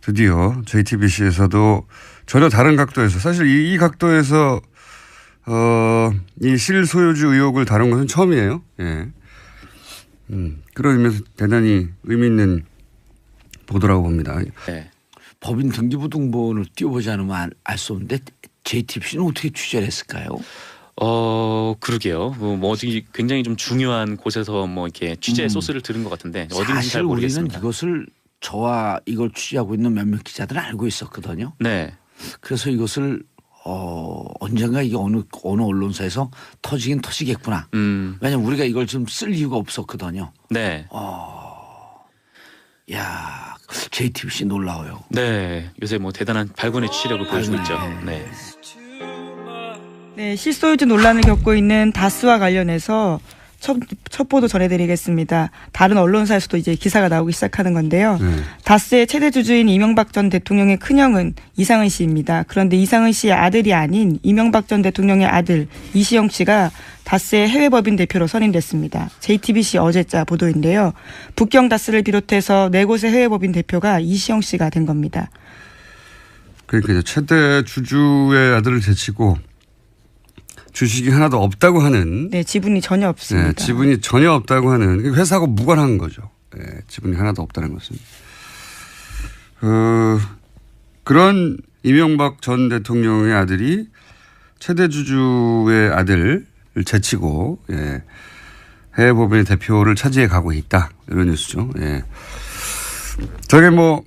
드디어 JTBC에서도 전혀 다른 각도에서 사실 이 각도에서 이 실소유주 의혹을 다룬 것은 처음이에요. 예. 그런 의미에서 대단히 의미 있는 보도라고 봅니다. 네. 법인 등기부등본을 띄워보지 않으면 알 수 없는데 JTBC는 어떻게 취재를 했을까요? 그러게요. 뭐 어디 굉장히 좀 중요한 곳에서 뭐 이렇게 취재 소스를 들은 것 같은데 어딘지 잘 모르겠습니다. 우리는 이것을 저와 이걸 취재하고 있는 몇몇 기자들은 알고 있었거든요. 네. 그래서 이것을 언젠가 이게 어느 언론사에서 터지긴 터지겠구나. 왜냐하면 우리가 이걸 좀 쓸 이유가 없었거든요. 네. 야, JTBC 놀라워요. 네. 요새 뭐 대단한 발군의 취재력을 보여주고 있죠. 네. 네, 실소유주 논란을 겪고 있는 다스와 관련해서 첫 보도 전해드리겠습니다. 다른 언론사에서도 이제 기사가 나오기 시작하는 건데요. 다스의 최대 주주인 이명박 전 대통령의 큰형은 이상은 씨입니다. 그런데 이상은 씨의 아들이 아닌 이명박 전 대통령의 아들 이시영 씨가 다스의 해외법인 대표로 선임됐습니다. JTBC 어제자 보도인데요. 북경 다스를 비롯해서 4곳의 해외법인 대표가 이시영 씨가 된 겁니다. 그러니까 이제 최대 주주의 아들을 제치고 주식이 하나도 없다고 하는. 네, 지분이 전혀 없습니다. 네, 지분이 전혀 없다고 하는 회사하고 무관한 거죠. 네, 지분이 하나도 없다는 것은. 그런 이명박 전 대통령의 아들이 최대 주주의 아들을 제치고 해외법인의 대표를 차지해 가고 있다. 이런 뉴스죠. 예. 저게 뭐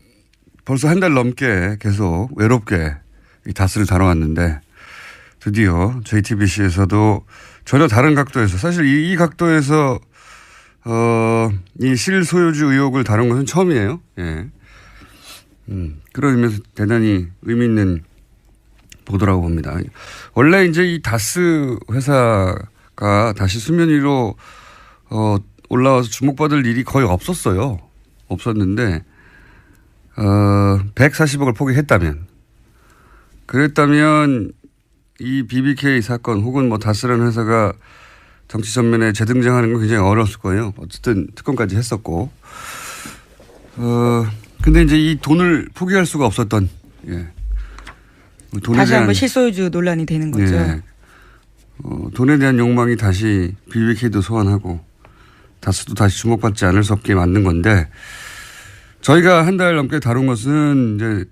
벌써 한 달 넘게 계속 외롭게 이 다스를 다뤄왔는데 드디어 JTBC에서도 전혀 다른 각도에서 사실 이 각도에서 이 실소유주 의혹을 다룬 것은 처음이에요. 예. 그런 의미에서 대단히 의미 있는 보도라고 봅니다. 원래 이제 이 다스 회사가 다시 수면 위로 올라와서 주목받을 일이 거의 없었어요. 없었는데 140억을 포기했다면 그랬다면 이 BBK 사건 혹은 뭐 다스라는 회사가 정치 전면에 재등장하는 건 굉장히 어려웠을 거예요. 어쨌든 특검까지 했었고. 근데 이제 이 돈을 포기할 수가 없었던, 돈에 다시 대한, 한번 실소유주 논란이 되는 거죠. 예. 돈에 대한 욕망이 다시 BBK도 소환하고 다스도 다시 주목받지 않을 수 없게 만든 건데 저희가 한 달 넘게 다룬 것은 이제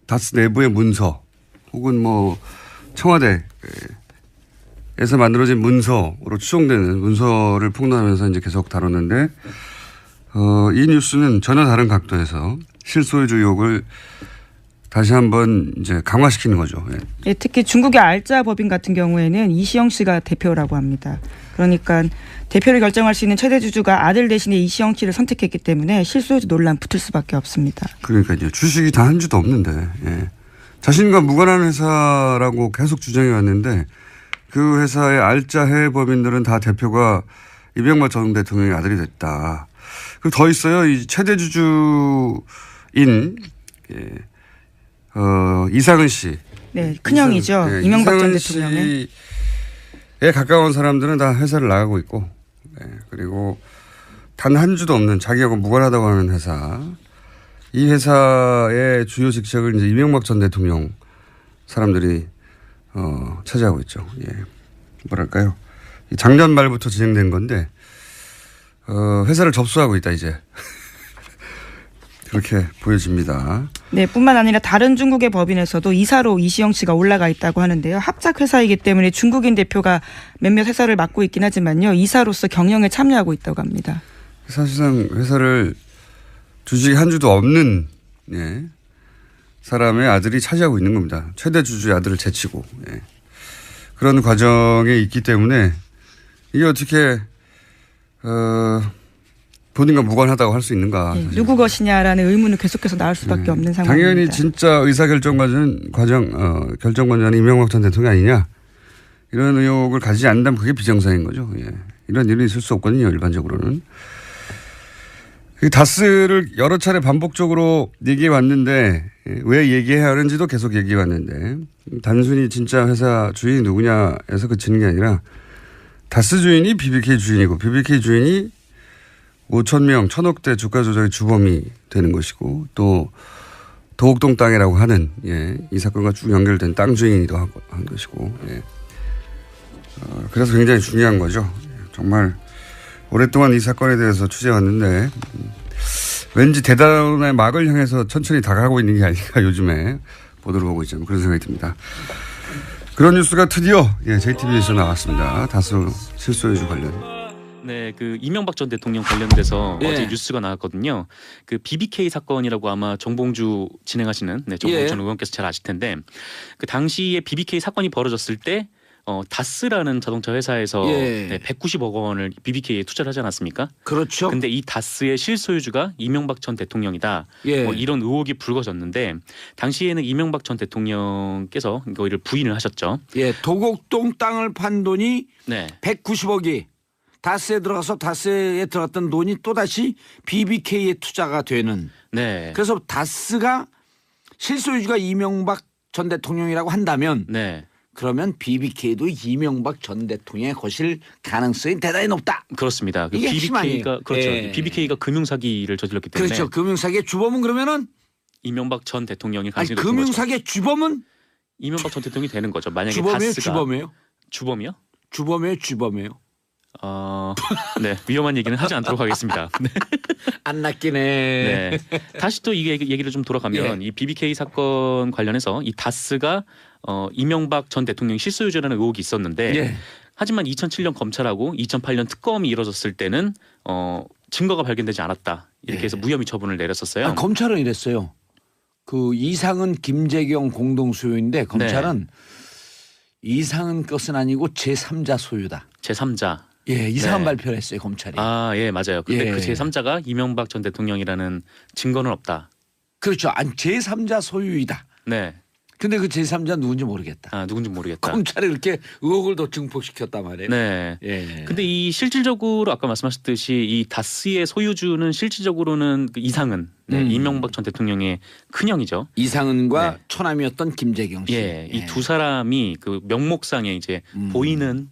다스 내부의 문서 혹은 뭐 청와대에서 만들어진 문서로 추정되는 문서를 폭로하면서 이제 계속 다뤘는데, 이 뉴스는 전혀 다른 각도에서 실소유주 의혹을 다시 한번 이제 강화시키는 거죠. 예. 예, 특히 중국의 알짜 법인 같은 경우에는 이시영 씨가 대표라고 합니다. 그러니까 대표를 결정할 수 있는 최대 주주가 아들 대신에 이시영 씨를 선택했기 때문에 실소유주 논란 붙을 수밖에 없습니다. 그러니까요. 주식이 다 한 주도 없는데, 예. 자신과 무관한 회사라고 계속 주장해 왔는데 그 회사의 알짜 해외 법인들은 다 대표가 이명박 전 대통령의 아들이 됐다. 그리고 더 있어요. 이 최대 주주인 이상은 씨. 네, 큰형이죠. 이명박 전 대통령의. 에 가까운 사람들은 다 회사를 나가고 있고, 그리고 단 한 주도 없는 자기하고 무관하다고 하는 회사. 이 회사의 주요 직책을 이제 이명박 전 대통령 사람들이 차지하고 있죠. 예. 뭐랄까요? 작년 말부터 진행된 건데 회사를 접수하고 있다 이제. 그렇게 보여집니다. 네, 뿐만 아니라 다른 중국의 법인에서도 이사로 이시영 씨가 올라가 있다고 하는데요. 합작 회사이기 때문에 중국인 대표가 몇몇 회사를 맡고 있긴 하지만요. 이사로서 경영에 참여하고 있다고 합니다. 사실상 회사를 주식이 한 주도 없는 사람의 아들이 차지하고 있는 겁니다. 최대 주주의 아들을 제치고. 그런 과정에 있기 때문에 이게 어떻게 본인과 무관하다고 할 수 있는가. 누구 것이냐라는 의문은 계속해서 나올 수밖에 없는 상황입니다. 당연히 진짜 의사결정 과정은 이명박 전 대통령 아니냐. 이런 의혹을 가지지 않는다면 그게 비정상인 거죠. 이런 일은 있을 수 없거든요. 일반적으로는. 다스를 여러 차례 반복적으로 얘기해 왔는데 왜 얘기해야 하는지도 계속 얘기해 왔는데 단순히 진짜 회사 주인이 누구냐에서 그치는 게 아니라 다스 주인이 BBK 주인이고 BBK 주인이 5,000명 1,000억대 주가 조작의 주범이 되는 것이고 또 도곡동 땅이라고 하는 이 사건과 쭉 연결된 땅 주인이기도 한 것이고 그래서 굉장히 중요한 거죠. 정말 오랫동안 이 사건에 대해서 취재해왔는데 왠지 대단의 막을 향해서 천천히 다가가고 있는 게 아닌가 요즘에 보도를 보고 있자면 그런 생각이 듭니다. 그런 뉴스가 드디어 JTBC에서 나왔습니다. 다수 실소유주 관련. 네, 그 이명박 전 대통령 관련돼서 어제 뉴스가 나왔거든요. 그 BBK 사건이라고 아마 정봉주 진행하시는 정봉주 전 의원께서 잘 아실 텐데 그 당시에 BBK 사건이 벌어졌을 때 다스라는 자동차 회사에서 190억 원을 BBK에 투자를 하지 않았습니까? 그렇죠. 근데 이 다스의 실소유주가 이명박 전 대통령이다. 이런 의혹이 불거졌는데 당시에는 이명박 전 대통령께서 이거를 부인을 하셨죠. 도곡동 땅을 판 돈이 190억이 다스에 들어가서 다스에 들어갔던 돈이 또다시 BBK에 투자가 되는. 그래서 다스가 실소유주가 이명박 전 대통령이라고 한다면 그러면 BBK도 이명박 전 대통령의 것일 가능성이 대단히 높다. 그렇습니다. 이게 BBK가 BBK가 금융사기를 저질렀기 때문에 그렇죠. 금융사기의 주범은 그러면은 이명박 전 대통령이 가능성이 높은 금융사기의 주범은 이명박 전 대통령이 되는 거죠. 만약에 주범이에요, 다스가 주범이요? 주범이에요. 네, 위험한 얘기는 하지 않도록 하겠습니다. 안 낚이네. 다시 또 이 얘기를 좀 돌아가면 이 BBK 사건 관련해서 이 다스가 이명박 전 대통령 실소유주라는 의혹이 있었는데 하지만 2007년 검찰하고 2008년 특검이 이뤄졌을 때는 증거가 발견되지 않았다. 이렇게 해서 무혐의 처분을 내렸었어요. 검찰은 이랬어요. 그 이상은 김재경 공동 소유인데 검찰은 이상은 것은 아니고 제3자 소유다. 제3자. 이상한 발표를 했어요, 검찰이. 맞아요. 근데 그 제3자가 이명박 전 대통령이라는 증거는 없다. 그렇죠. 제3자 소유이다. 근데 그 제3자 누군지 모르겠다. 누군지 모르겠다. 검찰이 이렇게 의혹을 더 증폭시켰단 말이에요. 근데 이 실질적으로 아까 말씀하셨듯이 이 다스의 소유주는 실질적으로는 그 이상은 이명박 전 대통령의 큰형이죠. 이상은과 처남이었던 김재경 씨. 이 두 사람이 그 명목상에 이제 보이는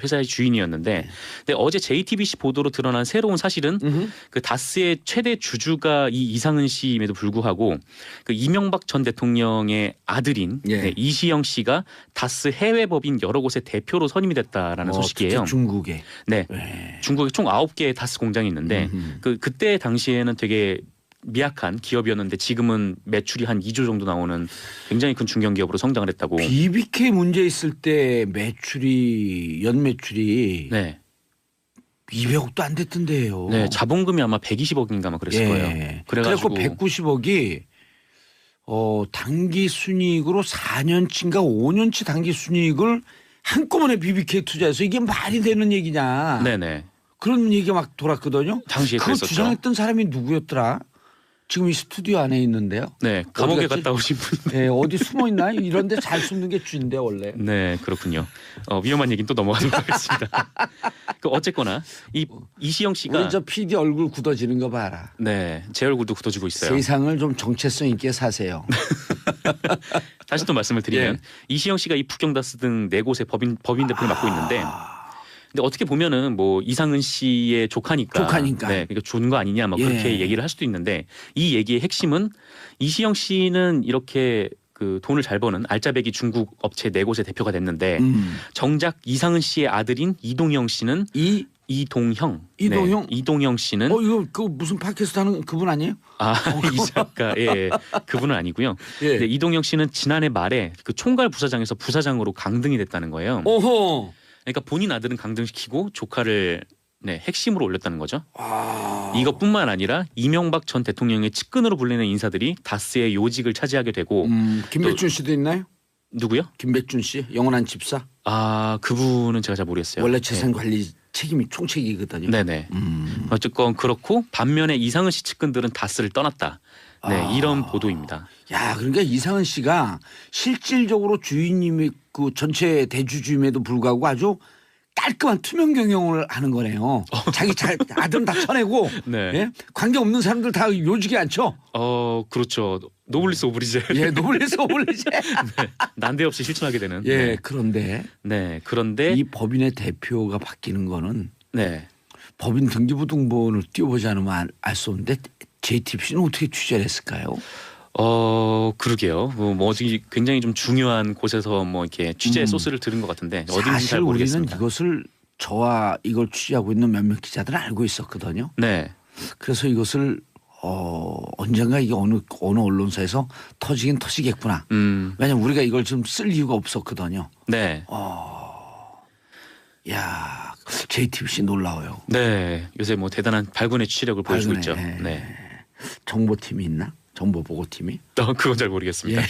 회사의 주인이었는데 근데 어제 JTBC 보도로 드러난 새로운 사실은 그 다스의 최대 주주가 이 이상은 씨임에도 불구하고 그 이명박 전 대통령의 아들인 이시영 씨가 다스 해외 법인 여러 곳의 대표로 선임이 됐다라는 소식이에요. 특히 중국에. 중국에 총 9개의 다스 공장이 있는데 그때 당시에는 되게 미약한 기업이었는데 지금은 매출이 한 2조 정도 나오는 굉장히 큰 중견 기업으로 성장을 했다고. BBK 문제 있을 때 연 매출이 200억도 안 됐던데요. 자본금이 아마 120억인가 아마 그랬을 거예요. 그래가지고 190억이 단기 순이익으로 4년치인가 5년치 단기 순이익을 한꺼번에 BBK 투자해서 이게 말이 되는 얘기냐. 그런 얘기가 막 돌았거든요. 당시에 그걸 그랬었죠. 주장했던 사람이 누구였더라? 지금 이 스튜디오 안에 있는데요. 감옥에 갔다 오신 분. 어디 숨어 있나요? 이런 데 잘 숨는 게 쥐인데 원래. 그렇군요. 위험한 얘기는 또 넘어가도록 하겠습니다. 어쨌거나 이시영 씨가 우리 저 PD 얼굴 굳어지는 거 봐라. 제 얼굴도 굳어지고 있어요. 세상을 좀 정체성 있게 사세요. 다시 또 말씀을 드리면 이시영 씨가 이 북경다스 등 4곳의 법인 대표를 맡고 있는데 근데 어떻게 보면은 뭐 이상은 씨의 조카니까. 그러니까 준 거 아니냐 뭐 그렇게 얘기를 할 수도 있는데 이 얘기의 핵심은 이시영 씨는 이렇게 그 돈을 잘 버는 알짜배기 중국 업체 4곳의 대표가 됐는데 정작 이상은 씨의 아들인 이동영 씨는 이동형 씨는 이거 그 무슨 팟캐스트 하는 그분 아니에요? 이 작가 그분은 아니고요. 근데 이동영 씨는 지난해 말에 그 총괄 부사장에서 부사장으로 강등이 됐다는 거예요. 그러니까 본인 아들은 강등시키고 조카를 핵심으로 올렸다는 거죠. 이것뿐만 아니라 이명박 전 대통령의 측근으로 불리는 인사들이 다스의 요직을 차지하게 되고 김배준 씨도 있나요? 누구요? 김배준 씨 영원한 집사. 그분은 제가 잘 모르겠어요. 원래 재산 관리 책임이 총책이거든요. 어쨌건 그렇고 반면에 이상은 씨 측근들은 다스를 떠났다. 이런 보도입니다. 그러니까 이상은 씨가 실질적으로 주인님이 그 전체 대주주임에도 불구하고 아주 깔끔한 투명 경영을 하는 거네요. 자기 아들은 다 쳐내고 관계 없는 사람들 다 요직에 앉혀. 그렇죠. 노블리스 오브리제. 노블리스 오브리제. 난데없이 실천하게 되는. 그런데. 그런데 이 법인의 대표가 바뀌는 거는. 법인 등기부등본을 띄워보지 않으면 알 수 없는데 JTBC는 어떻게 취재를 했을까요? 그러게요. 뭐 어디 굉장히 좀 중요한 곳에서 뭐 이렇게 취재 소스를 들은 것 같은데 어딘지 사실 잘 모르겠습니다. 우리는 이것을 저와 이걸 취재하고 있는 몇몇 기자들은 알고 있었거든요. 네. 그래서 이것을 언젠가 이게 어느 언론사에서 터지긴 터지겠구나. 왜냐면 우리가 이걸 좀 쓸 이유가 없었거든요. 네. 야, JTBC 놀라워요. 네. 요새 뭐 대단한 발군의 취재력을 보여주고 있죠. 네. 정보팀이 있나? 정보보고팀이? 그건 잘 모르겠습니다. 예.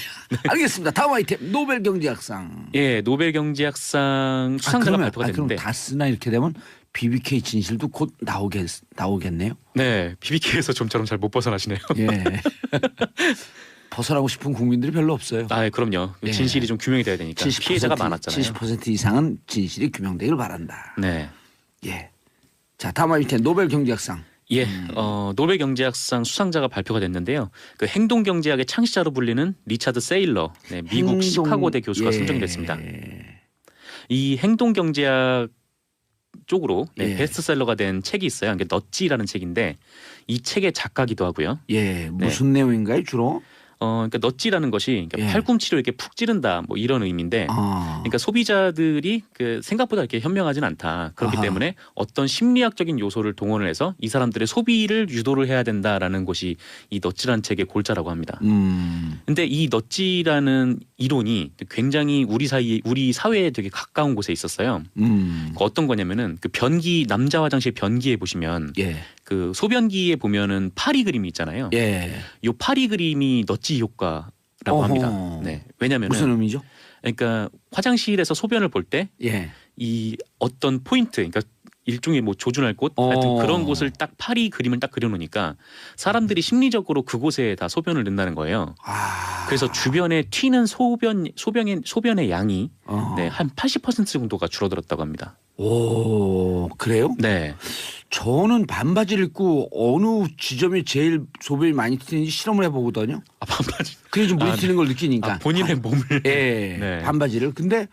알겠습니다. 다음 아이템 노벨 경제학상. 예, 노벨 경제학상 수상자가 발표가 됐는데. 그럼 다스나 이렇게 되면 BBK 진실도 곧 나오겠네요. 네, BBK에서 좀처럼 잘 못 벗어나시네요. 예. 벗어나고 싶은 국민들이 별로 없어요. 그럼요. 예. 진실이 좀 규명이 돼야 되니까. 피해자가 많았잖아요. 70% 이상은 진실이 규명되길 바란다. 네. 예. 자, 다음 아이템 노벨 경제학상. 예, 노벨 경제학상 수상자가 발표가 됐는데요. 그 행동 경제학의 창시자로 불리는 리차드 세일러, 네, 미국 시카고대 교수가 선정이 됐습니다. 이 행동 경제학 쪽으로 베스트셀러가 된 책이 있어요. 이게 넛지라는 책인데 이 책의 작가기도 하고요. 예, 무슨 내용인가요, 주로? 그러니까 넛지라는 것이 그러니까 팔꿈치로 이렇게 푹 찌른다 뭐 이런 의미인데, 그러니까 소비자들이 그 생각보다 이렇게 현명하진 않다. 그렇기 때문에 어떤 심리학적인 요소를 동원을 해서 이 사람들의 소비를 유도를 해야 된다라는 것이 이 넛지라는 책의 골자라고 합니다. 근데 이 넛지라는 이론이 굉장히 우리 사회에 되게 가까운 곳에 있었어요. 어떤 거냐면은 그 변기, 남자 화장실 변기에 보시면 그 소변기에 보면은 파리 그림이 있잖아요. 요 파리 그림이 넛지 효과라고 합니다. 네. 왜냐면은 무슨 의미죠? 그러니까 화장실에서 소변을 볼 때 이 어떤 포인트, 그러니까 일종의 뭐 조준할 곳 같은 그런 곳을 딱 파리 그림을 딱 그려놓으니까 사람들이 심리적으로 그곳에 다 소변을 넣는다는 거예요. 그래서 주변에 튀는 소변의 양이 한 80% 정도가 줄어들었다고 합니다. 오, 그래요? 네. 저는 반바지를 입고 어느 지점에 제일 소변이 많이 튀는지 실험을 해보거든요. 반바지. 그래 좀 물이 튀는 걸 느끼니까. 본인의 몸을. 예. 네. 반바지를. 근데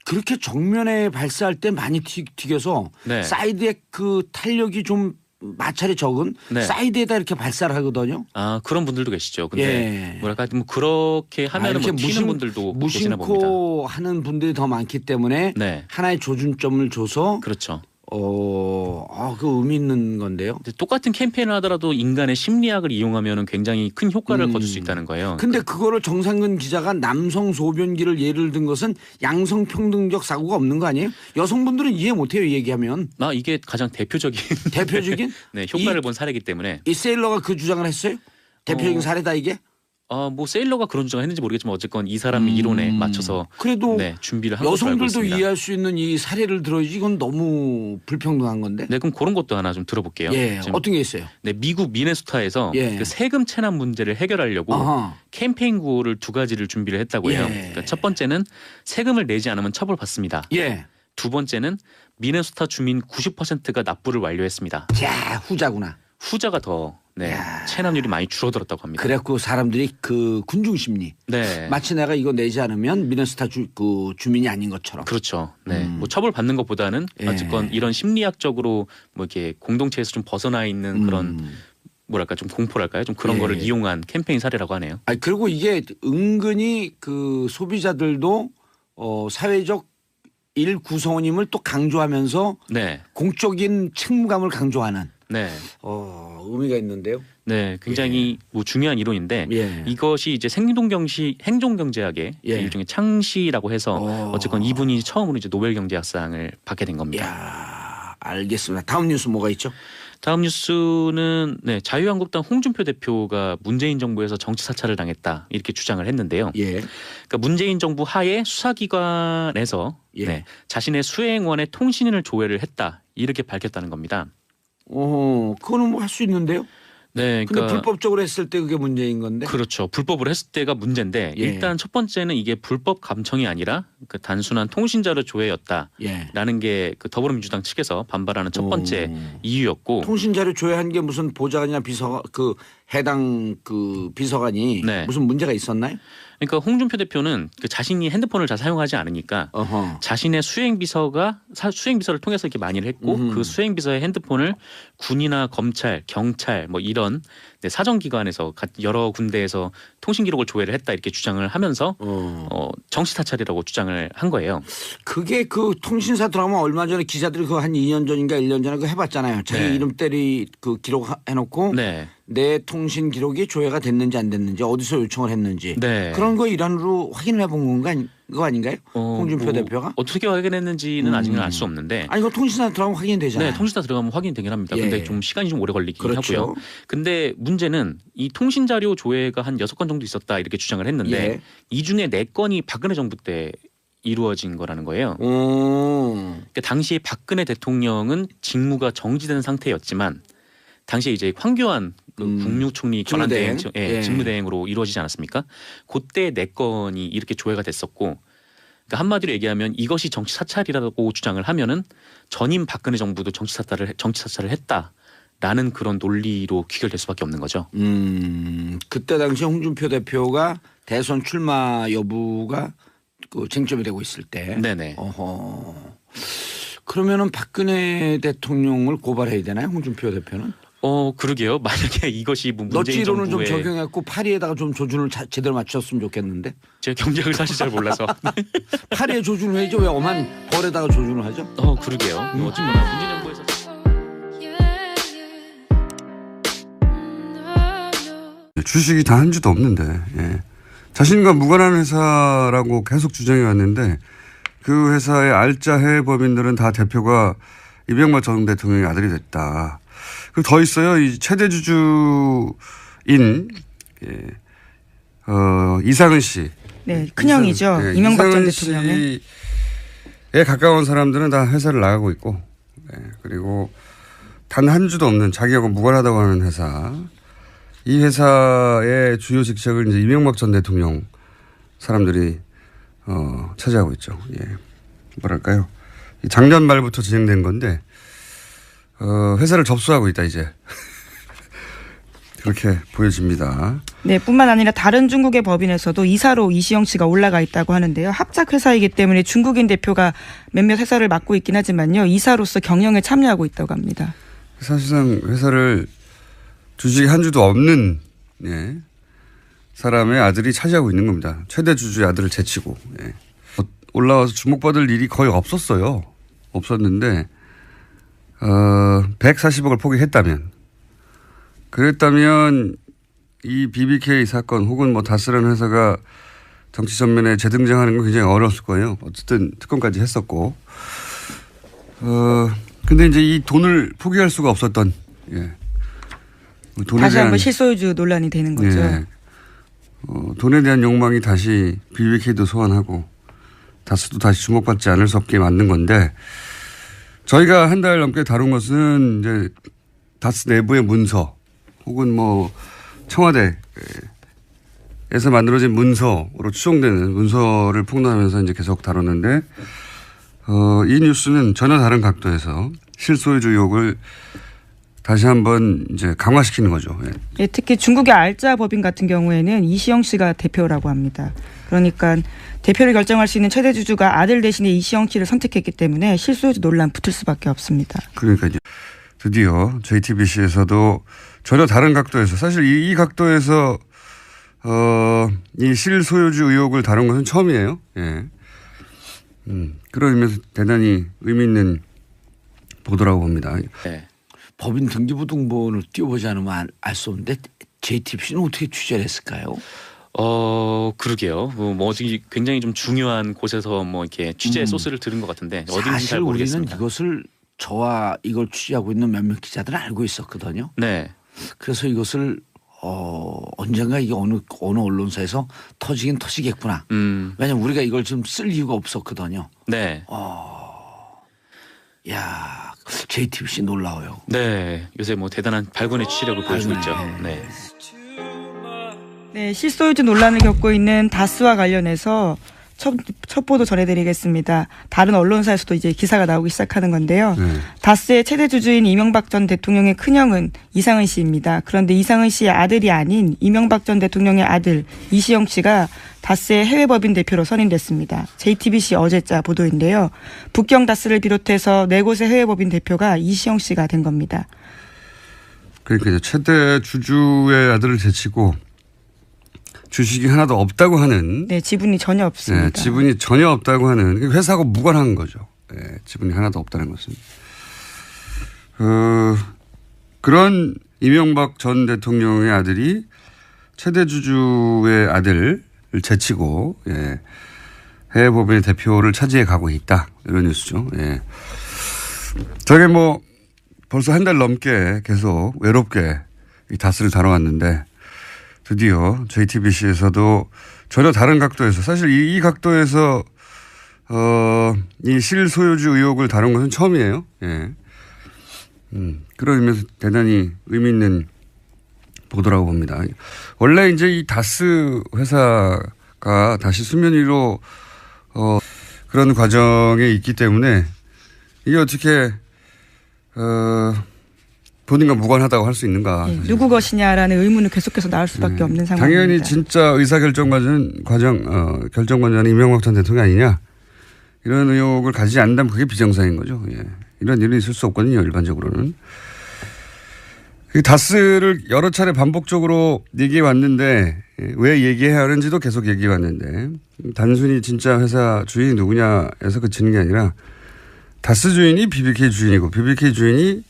그렇게 정면에 발사할 때 많이 튀겨서 사이드에 그 탄력이 좀 마찰이 적은 사이드에다 이렇게 발사를 하거든요. 그런 분들도 계시죠. 근데 뭐랄까 뭐 그렇게 하면은 뭐 튀는 분들도 계시나 봅니다. 무심코 하는 분들이 더 많기 때문에 하나의 조준점을 줘서 그렇죠. 그 의미 있는 건데요. 똑같은 캠페인을 하더라도 인간의 심리학을 이용하면 굉장히 큰 효과를 거둘 수 있다는 거예요. 근데 그거를 정상근 기자가 남성 소변기를 예를 든 것은 양성평등적 사고가 없는 거 아니에요? 여성분들은 이해 못해요, 얘기하면. 이게 가장 대표적인 네, 효과를 본 사례이기 때문에. 이 세일러가 그 주장을 했어요? 대표적인 사례다 이게? 뭐 세일러가 그런 주장을 했는지 모르겠지만 어쨌건 이 사람의 이론에 맞춰서 그래도 준비를 한 것으로 알고 여성들도 있습니다. 이해할 수 있는 이 사례를 들어야지. 이건 너무 불평등한 건데. 네, 그럼 그런 것도 하나 좀 들어볼게요. 어떤 게 있어요? 네, 미국 미네소타에서 그 세금 체납 문제를 해결하려고 캠페인 구호를 2가지를 준비를 했다고 해요. 그러니까 첫 번째는 세금을 내지 않으면 처벌받습니다. 두 번째는 미네소타 주민 90%가 납부를 완료했습니다. 자, 후자구나. 후자가 더 체납률이 많이 줄어들었다고 합니다. 그래갖고 사람들이 그 군중심리. 마치 내가 이거 내지 않으면 미네소타 주민이 아닌 것처럼. 그렇죠. 네. 뭐 처벌 받는 것보다는 어쨌건 이런 심리학적으로 뭐 이렇게 공동체에서 좀 벗어나 있는 그런 뭐랄까 좀 공포랄까요? 좀 그런 거를 이용한 캠페인 사례라고 하네요. 그리고 이게 은근히 그 소비자들도 사회적 일 구성원임을 또 강조하면서 공적인 책무감을 강조하는. 의미가 있는데요. 네, 굉장히 뭐 중요한 이론인데 이것이 이제 행동경제학의 일종의 창시라고 해서 어쨌건 이분이 처음으로 이제 노벨 경제학상을 받게 된 겁니다. 알겠습니다. 다음 뉴스 뭐가 있죠? 다음 뉴스는 자유한국당 홍준표 대표가 문재인 정부에서 정치 사찰을 당했다 이렇게 주장을 했는데요. 그러니까 문재인 정부 하에 수사기관에서 자신의 수행원의 통신을 조회를 했다 이렇게 밝혔다는 겁니다. 그거는 뭐 할 수 있는데요. 네, 근데 불법적으로 했을 때 그게 문제인 건데. 그렇죠. 불법으로 했을 때가 문제인데 일단 첫 번째는 이게 불법 감청이 아니라 그 단순한 통신자료 조회였다라는 게 그 더불어민주당 측에서 반발하는 첫 번째 이유였고. 통신자료 조회한 게 무슨 보좌관이나 해당 그 비서관이 무슨 문제가 있었나요? 그러니까 홍준표 대표는 그 자신이 핸드폰을 잘 사용하지 않으니까 자신의 수행비서를 통해서 이렇게 많이 했고 그 수행비서의 핸드폰을 군이나 검찰, 경찰 뭐 이런 사정기관에서 여러 군데에서 통신 기록을 조회를 했다 이렇게 주장을 하면서 정치 사찰이라고 주장을 한 거예요. 그게 그 통신사 들어가면 얼마 전에 기자들이 그 한 2년 전인가 1년 전에 그거 해봤잖아요. 자기 네. 이름 때리 그 기록 해놓고 네. 내 통신 기록이 조회가 됐는지 안 됐는지 어디서 요청을 했는지 네. 그런 거 일환으로 확인을 해본 거 아닌가요? 홍준표 대표가? 어떻게 확인했는지는 아직은 알 수 없는데. 아니 그 통신사 들어가면 확인이 되잖아요. 네, 통신사 들어가면 확인이 되긴 합니다. 예. 근데 좀 시간이 좀 오래 걸리긴 그렇죠. 하고요. 근데 문제는 이 통신 자료 조회가 한 6건 정도 있었다 이렇게 주장을 했는데 예. 이 중에 4건이 박근혜 정부 때 이루어진 거라는 거예요. 그러니까 당시에 박근혜 대통령은 직무가 정지된 상태였지만 당시에 이제 황교안 그 국무총리 권한대행 직무대행으로 이루어지지 않았습니까? 그때 4건이 이렇게 조회가 됐었고 그러니까 한마디로 얘기하면 이것이 정치 사찰이라고 주장을 하면은 전임 박근혜 정부도 정치 사찰을 했다라는 그런 논리로 귀결될 수밖에 없는 거죠. 그때 당시 홍준표 대표가 대선 출마 여부가 그 쟁점이 되고 있을 때. 네네. 그러면은 박근혜 대통령을 고발해야 되나요, 홍준표 대표는? 그러게요. 만약에 이것이 뭐 문재인 너찌로는 좀 정부의 적용했고 파리에다가 좀 조준을 제대로 맞췄으면 좋겠는데. 제가 경제학을 사실 잘 몰라서 파리에 조준을 해야죠. 왜 엄한 벌에다가 조준을 하죠? 그러게요. 어쨌거나 문재인 정부에서 주식이 단 한 주도 없는데 예. 자신과 무관한 회사라고 계속 주장해 왔는데 그 회사의 알짜 해외 법인들은 다 대표가 이명박 전 대통령의 아들이 됐다. 그리고 더 있어요. 이 최대 주주인 이상은 씨. 네, 큰형이죠. 네, 이명박 전 이상은 대통령의. 씨에 가까운 사람들은 다 회사를 나가고 있고 그리고 단 한 주도 없는 자기하고 무관하다고 하는 회사. 이 회사의 주요 직책을 이제 이명박 전 대통령 사람들이 차지하고 있죠. 예. 뭐랄까요. 작년 말부터 진행된 건데 회사를 접수하고 있다 이제. 그렇게 보여집니다. 네, 뿐만 아니라 다른 중국의 법인에서도 이사로 이시영 씨가 올라가 있다고 하는데요. 합작 회사이기 때문에 중국인 대표가 몇몇 회사를 맡고 있긴 하지만요. 이사로서 경영에 참여하고 있다고 합니다. 사실상 회사를 주식이 한 주도 없는 사람의 아들이 차지하고 있는 겁니다. 최대 주주의 아들을 제치고. 올라와서 주목받을 일이 거의 없었어요. 없었는데 140억을 포기했다면 그랬다면 이 BBK 사건 혹은 뭐 다스라는 회사가 정치 전면에 재등장하는 건 굉장히 어려웠을 거예요. 어쨌든 특검까지 했었고 근데 이제 이 돈을 포기할 수가 없었던 돈에 다시 대한, 한번 실소유주 논란이 되는 거죠. 예. 돈에 대한 욕망이 다시 BBK도 소환하고 다스도 다시 주목받지 않을 수 없게 만든 건데 저희가 한 달 넘게 다룬 것은 이제 다스 내부의 문서 혹은 뭐 청와대에서 만들어진 문서로 추정되는 문서를 폭로하면서 이제 계속 다뤘는데 이 뉴스는 전혀 다른 각도에서 실소유주 의혹을 다시 한번 이제 강화시키는 거죠. 예. 예, 특히 중국의 알짜 법인 같은 경우에는 이시영 씨가 대표라고 합니다. 그러니까 대표를 결정할 수 있는 최대 주주가 아들 대신에 이시영 씨를 선택했기 때문에 실소유주 논란 붙을 수밖에 없습니다. 그러니까 이제 드디어 JTBC에서도 전혀 다른 각도에서 사실 이 각도에서 이 실소유주 의혹을 다룬 것은 처음이에요. 예. 그런 의미에서 대단히 의미 있는 보도라고 봅니다. 네. 법인 등기부등본을 띄워보지 않으면 알 수 없는데 JTBC는 어떻게 취재를 했을까요? 그러게요. 뭐 어디 굉장히 좀 중요한 곳에서 뭐 이렇게 취재 소스를 들은 것 같은데 어딘지 사실 잘 모르겠습니다. 우리는 이것을 저와 이걸 취재하고 있는 몇몇 기자들은 알고 있었거든요. 네. 그래서 이것을 언젠가 이게 어느 언론사에서 터지긴 터지겠구나. 왜냐면 우리가 이걸 좀 쓸 이유가 없었거든요. 네. 야, JTBC 놀라워요. 네. 요새 뭐 대단한 발군의 취재력을 보여주고 있죠. 네. 네, 실소유주 논란을 겪고 있는 다스와 관련해서 첩보도 전해드리겠습니다. 다른 언론사에서도 이제 기사가 나오기 시작하는 건데요. 다스의 최대 주주인 이명박 전 대통령의 큰형은 이상은 씨입니다. 그런데 이상은 씨의 아들이 아닌 이명박 전 대통령의 아들 이시영 씨가 다스의 해외법인 대표로 선임됐습니다. JTBC 어제자 보도인데요. 북경 다스를 비롯해서 4곳의 해외법인 대표가 이시영 씨가 된 겁니다. 그러니까 이제 최대 주주의 아들을 제치고 주식이 하나도 없다고 하는. 네, 지분이 전혀 없습니다. 네, 지분이 전혀 없다고 하는 회사하고 무관한 거죠. 네, 지분이 하나도 없다는 것은. 그런 이명박 전 대통령의 아들이 최대 주주의 아들을 제치고 해외법인의 대표를 차지해 가고 있다. 이런 뉴스죠. 예. 저게 뭐 벌써 한 달 넘게 계속 외롭게 이 다스를 다뤄왔는데 드디어 JTBC에서도 전혀 다른 각도에서 사실 이 각도에서 이 실소유주 의혹을 다룬 것은 처음이에요. 예. 그런 의미에서 대단히 의미 있는 보도라고 봅니다. 원래 이제 이 다스 회사가 다시 수면 위로 그런 과정에 있기 때문에 이게 어떻게 본인과 무관하다고 할 수 있는가. 네, 누구 것이냐라는 의문은 계속해서 나올 수밖에 없는 상황입니다. 당연히 진짜 의사결정과는 결정권자는 이명박 전 대통령이 아니냐. 이런 의혹을 가지지 않는다면 그게 비정상인 거죠. 예. 이런 일은 있을 수 없거든요. 일반적으로는. 다스를 여러 차례 반복적으로 얘기해 왔는데 왜 얘기해야 하는지도 계속 얘기해 왔는데 단순히 진짜 회사 주인이 누구냐에서 그치는 게 아니라 다스 주인이 BBK 주인이고 BBK 주인이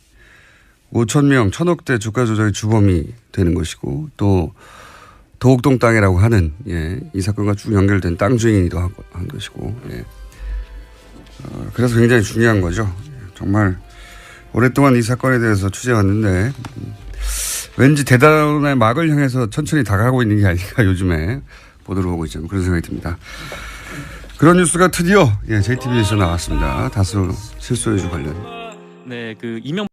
5,000명 1,000억대 주가 조작의 주범이 되는 것이고 또 도곡동 땅이라고 하는 이 사건과 쭉 연결된 땅 주인이기도 한 것이고 그래서 굉장히 중요한 거죠. 정말 오랫동안 이 사건에 대해서 취재해왔는데 왠지 대단의 막을 향해서 천천히 다가가고 있는 게 아닌가 요즘에 보도를 보고 있자면 그런 생각이 듭니다. 그런 뉴스가 드디어 JTBC에서 나왔습니다. 다수 실소유주 관련. 네, 그 이명